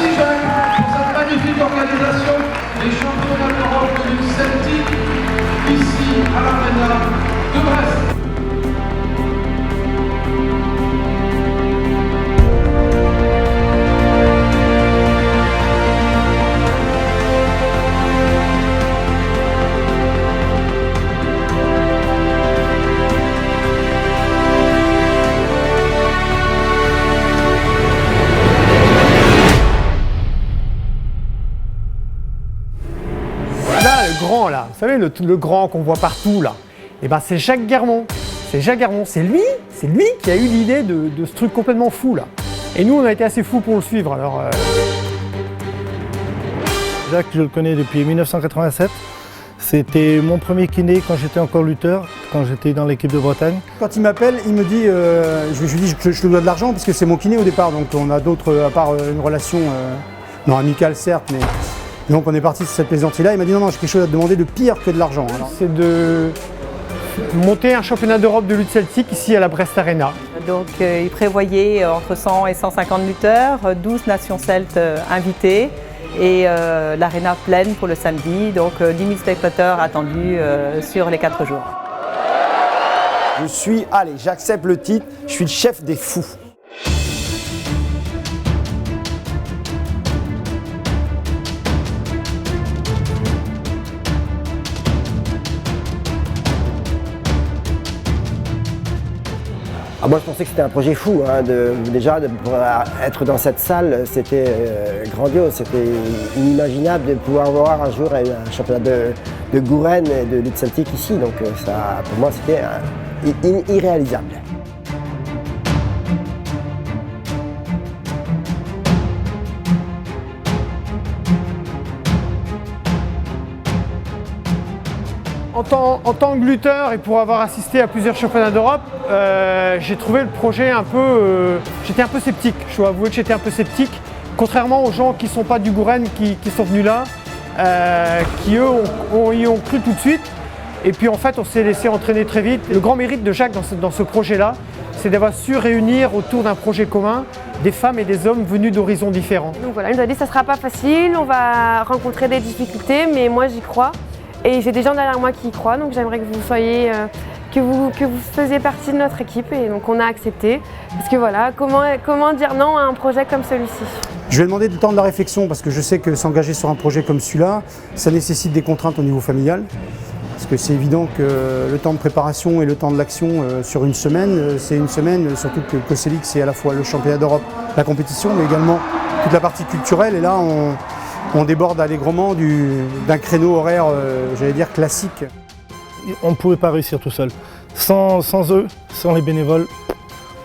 Merci Jacques pour cette magnifique organisation des championnats d'Europe de lutte celtique ici à l'Arena de Brest. Grand là, vous savez le grand qu'on voit partout là, et ben c'est Jacques Guermont. C'est Jacques Guermont, c'est lui qui a eu l'idée de ce truc complètement fou là. Et nous on a été assez fous pour le suivre alors. Jacques, je le connais depuis 1987. C'était mon premier kiné quand j'étais encore lutteur, quand j'étais dans l'équipe de Bretagne. Quand il m'appelle, il me dit, je lui dis je te dois de l'argent puisque c'est mon kiné au départ, donc on a d'autres, à part une relation non amicale certes, mais donc on est parti sur cette plaisanterie-là. Il m'a dit non, j'ai quelque chose à te demander de pire que de l'argent. C'est de monter un championnat d'Europe de lutte celtique ici à la Brest Arena. Donc il prévoyait entre 100 et 150 lutteurs, 12 nations celtes invitées et l'aréna pleine pour le samedi, donc 10 000 spectateurs attendus sur les 4 jours. J'accepte le titre, je suis le chef des fous. Moi, je pensais que c'était un projet fou. Déjà, de pouvoir être dans cette salle, c'était grandiose. C'était inimaginable de pouvoir voir un jour un championnat de Gouren et de lutte celtique ici. Donc, ça, pour moi, c'était irréalisable. En tant que lutteur et pour avoir assisté à plusieurs championnats d'Europe, j'ai trouvé le projet un peu... j'étais un peu sceptique, je dois avouer que j'étais un peu sceptique. Contrairement aux gens qui ne sont pas du Gouren, qui sont venus là, qui eux y ont cru tout de suite. Et puis en fait on s'est laissé entraîner très vite. Le grand mérite de Jacques dans ce projet-là, c'est d'avoir su réunir autour d'un projet commun des femmes et des hommes venus d'horizons différents. Donc voilà, il nous a dit que ça ne sera pas facile, on va rencontrer des difficultés, mais moi j'y crois. Et j'ai des gens derrière moi qui y croient, donc j'aimerais que vous soyez, que vous faisiez partie de notre équipe, et donc on a accepté. Parce que voilà, comment dire non à un projet comme celui-ci? Je vais demander du temps de la réflexion parce que je sais que s'engager sur un projet comme celui-là, ça nécessite des contraintes au niveau familial. Parce que c'est évident que le temps de préparation et le temps de l'action sur une semaine, c'est une semaine, surtout que Koselik c'est à la fois le championnat d'Europe, la compétition, mais également toute la partie culturelle. Et là, on déborde allègrement d'un créneau horaire, j'allais dire, classique. On ne pouvait pas réussir tout seul. Sans eux, sans les bénévoles,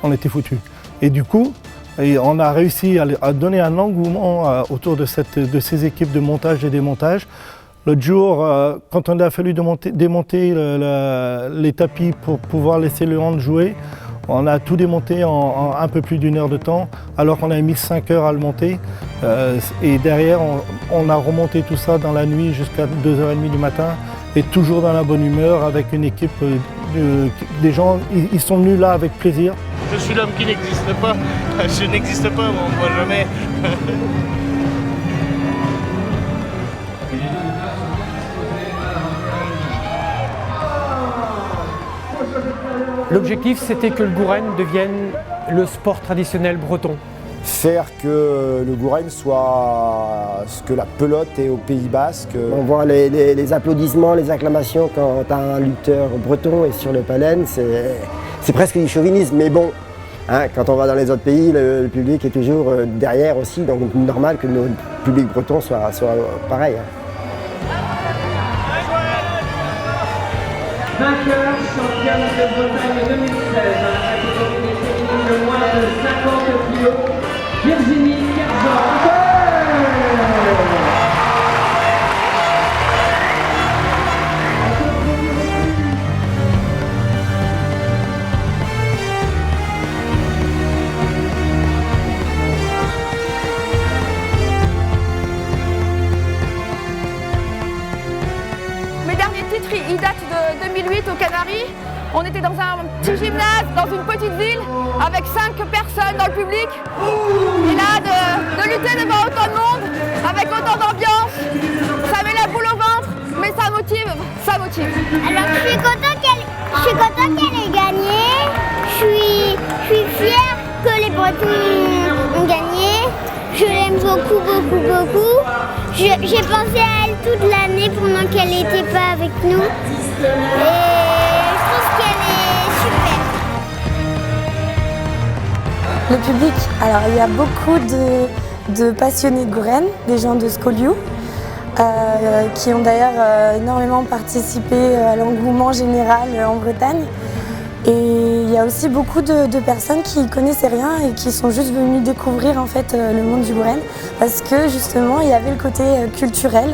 on était foutus. Et du coup, on a réussi à donner un engouement autour de ces équipes de montage et démontage. L'autre jour, quand on a fallu démonter les tapis pour pouvoir laisser le hand jouer, on a tout démonté en un peu plus d'1 heure de temps, alors qu'on a mis 5 heures à le monter. Et derrière, on a remonté tout ça dans la nuit jusqu'à 2h30 du matin, et toujours dans la bonne humeur, avec une équipe, des gens, ils sont venus là avec plaisir. Je suis l'homme qui n'existe pas, je n'existe pas, moi jamais. L'objectif, c'était que le Gouren devienne le sport traditionnel breton. Faire que le Gouren soit ce que la pelote est au Pays Basque. On voit les applaudissements, les acclamations quand un lutteur breton est sur le palenne, c'est presque du chauvinisme, mais bon, hein, quand on va dans les autres pays, le public est toujours derrière aussi, donc normal que notre public breton soit pareil. Hein. Vainqueur, championne de Bretagne 2016, catégorie des féminines de moins de 50 kilos, Virginie Kerzor. Mes derniers titres, ils datent de 2008 aux Canaries. On était dans un petit gymnase, dans une petite ville, avec 5 personnes dans le public. Et là, de lutter devant autant de sportive. Alors je suis contente qu'elle ait gagné. Je suis fière que les Bretons ont gagné. Je l'aime beaucoup, beaucoup, beaucoup. J'ai pensé à elle toute l'année pendant qu'elle n'était pas avec nous. Et je trouve qu'elle est super. Le public, alors il y a beaucoup de passionnés de Gouren, des gens de Skoliou, qui ont d'ailleurs énormément participé à l'engouement général en Bretagne. Et il y a aussi beaucoup de personnes qui ne connaissaient rien et qui sont juste venues découvrir en fait, le monde du Gouren parce que justement il y avait le côté culturel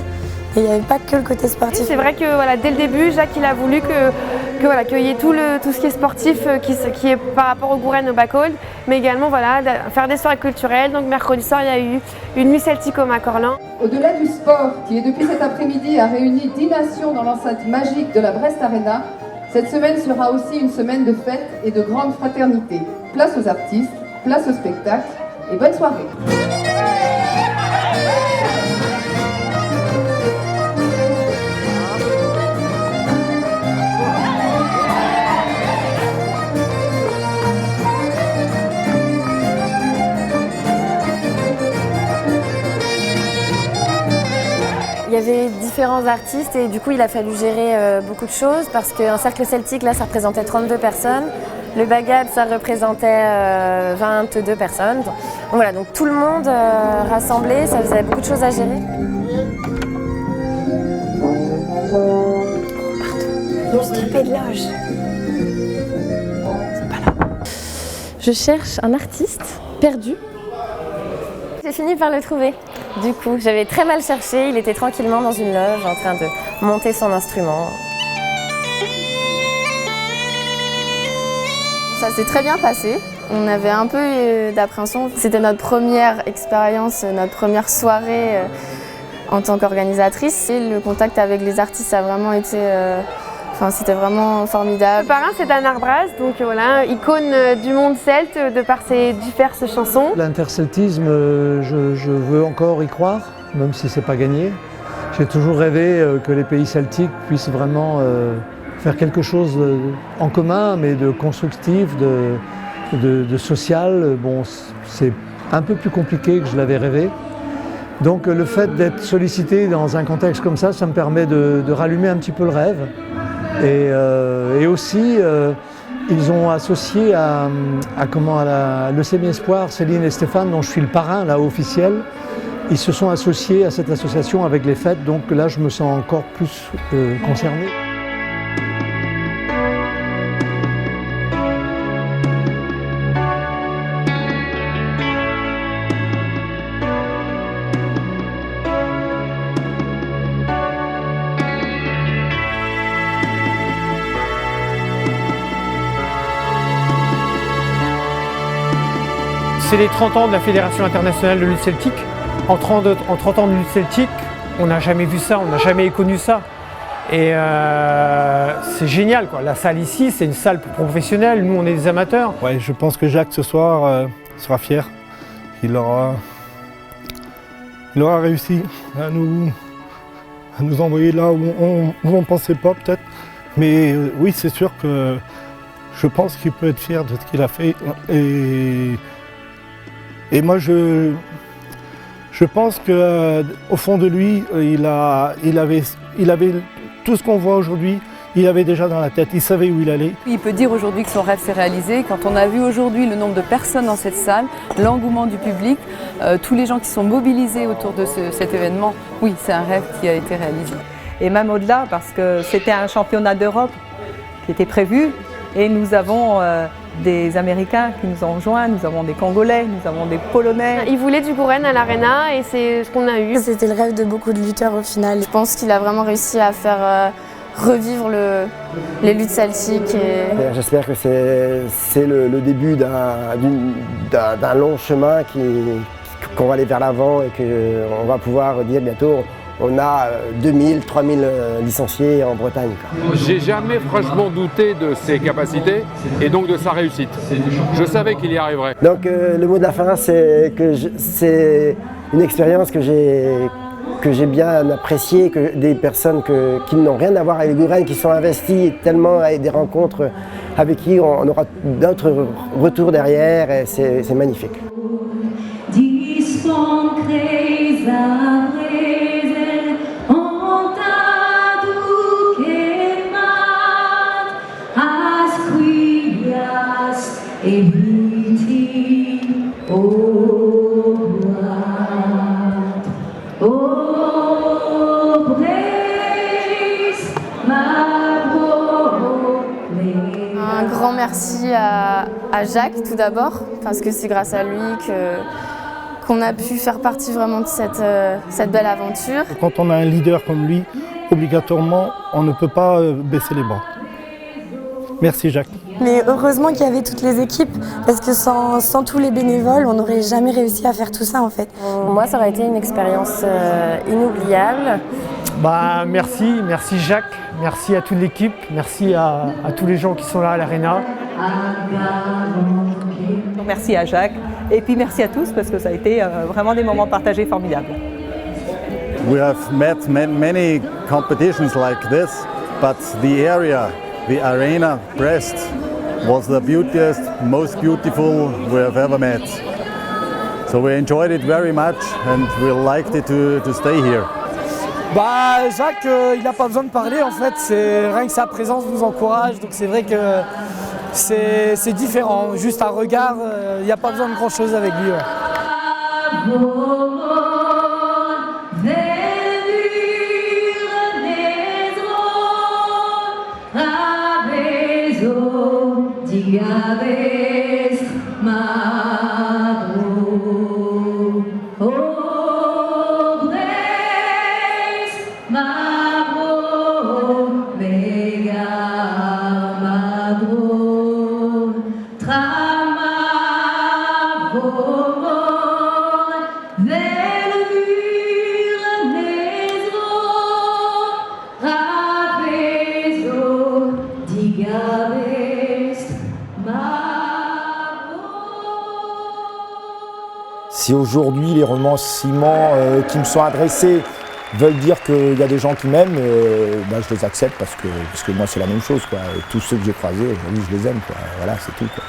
et il n'y avait pas que le côté sportif. C'est vrai que voilà, dès le début, Jacques il a voulu qu'il y ait tout ce qui est sportif qui est par rapport au Gouren, au Backhold, mais également voilà, faire des soirées culturelles. Donc mercredi soir, il y a eu une nuit celtique au Macorlan. Au-delà du sport, qui est depuis cet après-midi a réuni 10 nations dans l'enceinte magique de la Brest Arena, cette semaine sera aussi une semaine de fête et de grande fraternité. Place aux artistes, place au spectacle et bonne soirée. Il y avait différents artistes et du coup il a fallu gérer beaucoup de choses parce qu'un cercle celtique là ça représentait 32 personnes, le bagad ça représentait 22 personnes. Donc voilà, donc tout le monde rassemblé, ça faisait beaucoup de choses à gérer. Je me suis trompée de loge. C'est pas là. Je cherche un artiste perdu. J'ai fini par le trouver. Du coup, j'avais très mal cherché, il était tranquillement dans une loge en train de monter son instrument. Ça s'est très bien passé. On avait un peu d'appréhension. C'était notre première expérience, notre première soirée en tant qu'organisatrice. Et le contact avec les artistes a vraiment été... c'était vraiment formidable. Le parrain, c'est Dan Arbraz, donc voilà, icône du monde celte de par ses diverses chansons. L'interceltisme, je veux encore y croire, même si c'est pas gagné. J'ai toujours rêvé que les pays celtiques puissent vraiment faire quelque chose en commun, mais de constructif, de social. Bon, c'est un peu plus compliqué que je l'avais rêvé. Donc le fait d'être sollicité dans un contexte comme ça me permet de rallumer un petit peu le rêve. Et aussi, ils ont associé à Leucémie Espoir, Céline et Stéphane, dont je suis le parrain là, officiel. Ils se sont associés à cette association avec les fêtes, donc là je me sens encore plus concerné. C'est les 30 ans de la Fédération internationale de lutte celtique. En 30 ans de lutte celtique, on n'a jamais vu ça, on n'a jamais connu ça. Et c'est génial, quoi. La salle ici, c'est une salle professionnelle, nous on est des amateurs. Ouais, je pense que Jacques ce soir sera fier. Il aura réussi à nous envoyer là où on ne pensait pas peut-être. Mais oui, c'est sûr que je pense qu'il peut être fier de ce qu'il a fait. Et moi, je pense qu'au fond de lui, il avait tout ce qu'on voit aujourd'hui, il avait déjà dans la tête, il savait où il allait. Il peut dire aujourd'hui que son rêve s'est réalisé. Quand on a vu aujourd'hui le nombre de personnes dans cette salle, l'engouement du public, tous les gens qui sont mobilisés autour de cet événement, oui, c'est un rêve qui a été réalisé. Et même au-delà, parce que c'était un championnat d'Europe qui était prévu et nous avons des Américains qui nous ont rejoints, nous avons des Congolais, nous avons des Polonais. Ils voulaient du Gouren à l'Arena et c'est ce qu'on a eu. C'était le rêve de beaucoup de lutteurs au final. Je pense qu'il a vraiment réussi à faire revivre les luttes celtiques. J'espère que c'est le début d'un long chemin qu'on va aller vers l'avant et qu'on va pouvoir dire bientôt on a 2000, 3000 licenciés en Bretagne. J'ai jamais franchement douté de ses capacités et donc de sa réussite. Je savais qu'il y arriverait. Donc le mot de la fin, c'est que c'est une expérience que j'ai que j'ai bien apprécié, que des personnes qui n'ont rien à voir avec les Gouraines, qui sont investies tellement avec des rencontres avec qui on aura d'autres retours derrière, et c'est magnifique. Un grand merci à Jacques tout d'abord, parce que c'est grâce à lui qu'on a pu faire partie vraiment de cette belle aventure. Quand on a un leader comme lui, obligatoirement, on ne peut pas baisser les bras. Merci Jacques. Mais heureusement qu'il y avait toutes les équipes, parce que sans tous les bénévoles, on n'aurait jamais réussi à faire tout ça en fait. Moi, ça aurait été une expérience inoubliable. Merci Jacques, merci à toute l'équipe, merci à tous les gens qui sont là à l'Arena. Merci à Jacques et puis merci à tous parce que ça a été vraiment des moments partagés formidables. We have met many competitions like this, but the area, the arena Brest, was the beautiest, most beautiful we have ever met. So we enjoyed it very much and we liked it to stay here. Jacques, il n'a pas besoin de parler en fait, rien que sa présence nous encourage, donc c'est vrai que c'est différent, juste un regard, il n'y a pas besoin de grand chose avec lui. Si aujourd'hui les remerciements qui me sont adressés veulent dire qu'il y a des gens qui m'aiment, je les accepte parce que moi c'est la même chose, quoi. Et tous ceux que j'ai croisés aujourd'hui je les aime, quoi. Voilà, c'est tout, quoi.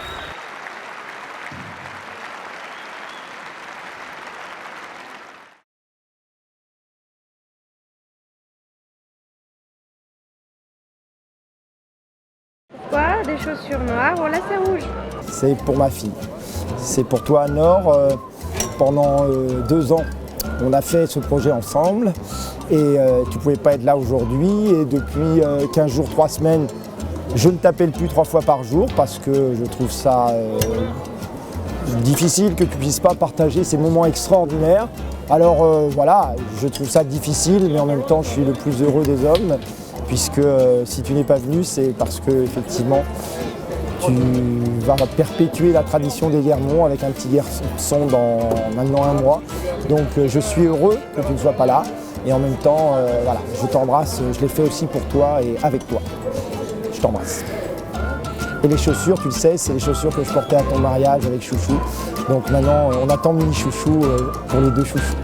Pourquoi des chaussures noires? Bon là c'est rouge. C'est pour ma fille. C'est pour toi, Nord. Pendant 2 ans, on a fait ce projet ensemble et tu ne pouvais pas être là aujourd'hui. Et depuis 15 jours, 3 semaines, je ne t'appelle plus 3 fois par jour parce que je trouve ça difficile que tu ne puisses pas partager ces moments extraordinaires. Alors voilà, je trouve ça difficile, mais en même temps, je suis le plus heureux des hommes puisque si tu n'es pas venu, c'est parce que effectivement, tu vas perpétuer la tradition des Guermont avec un petit garçon dans maintenant 1 mois. Donc je suis heureux que tu ne sois pas là. Et en même temps, voilà, je t'embrasse, je l'ai fait aussi pour toi et avec toi. Je t'embrasse. Et les chaussures, tu le sais, c'est les chaussures que je portais à ton mariage avec Chouchou. Donc maintenant, on attend Mini Chouchou pour les 2 chouchous.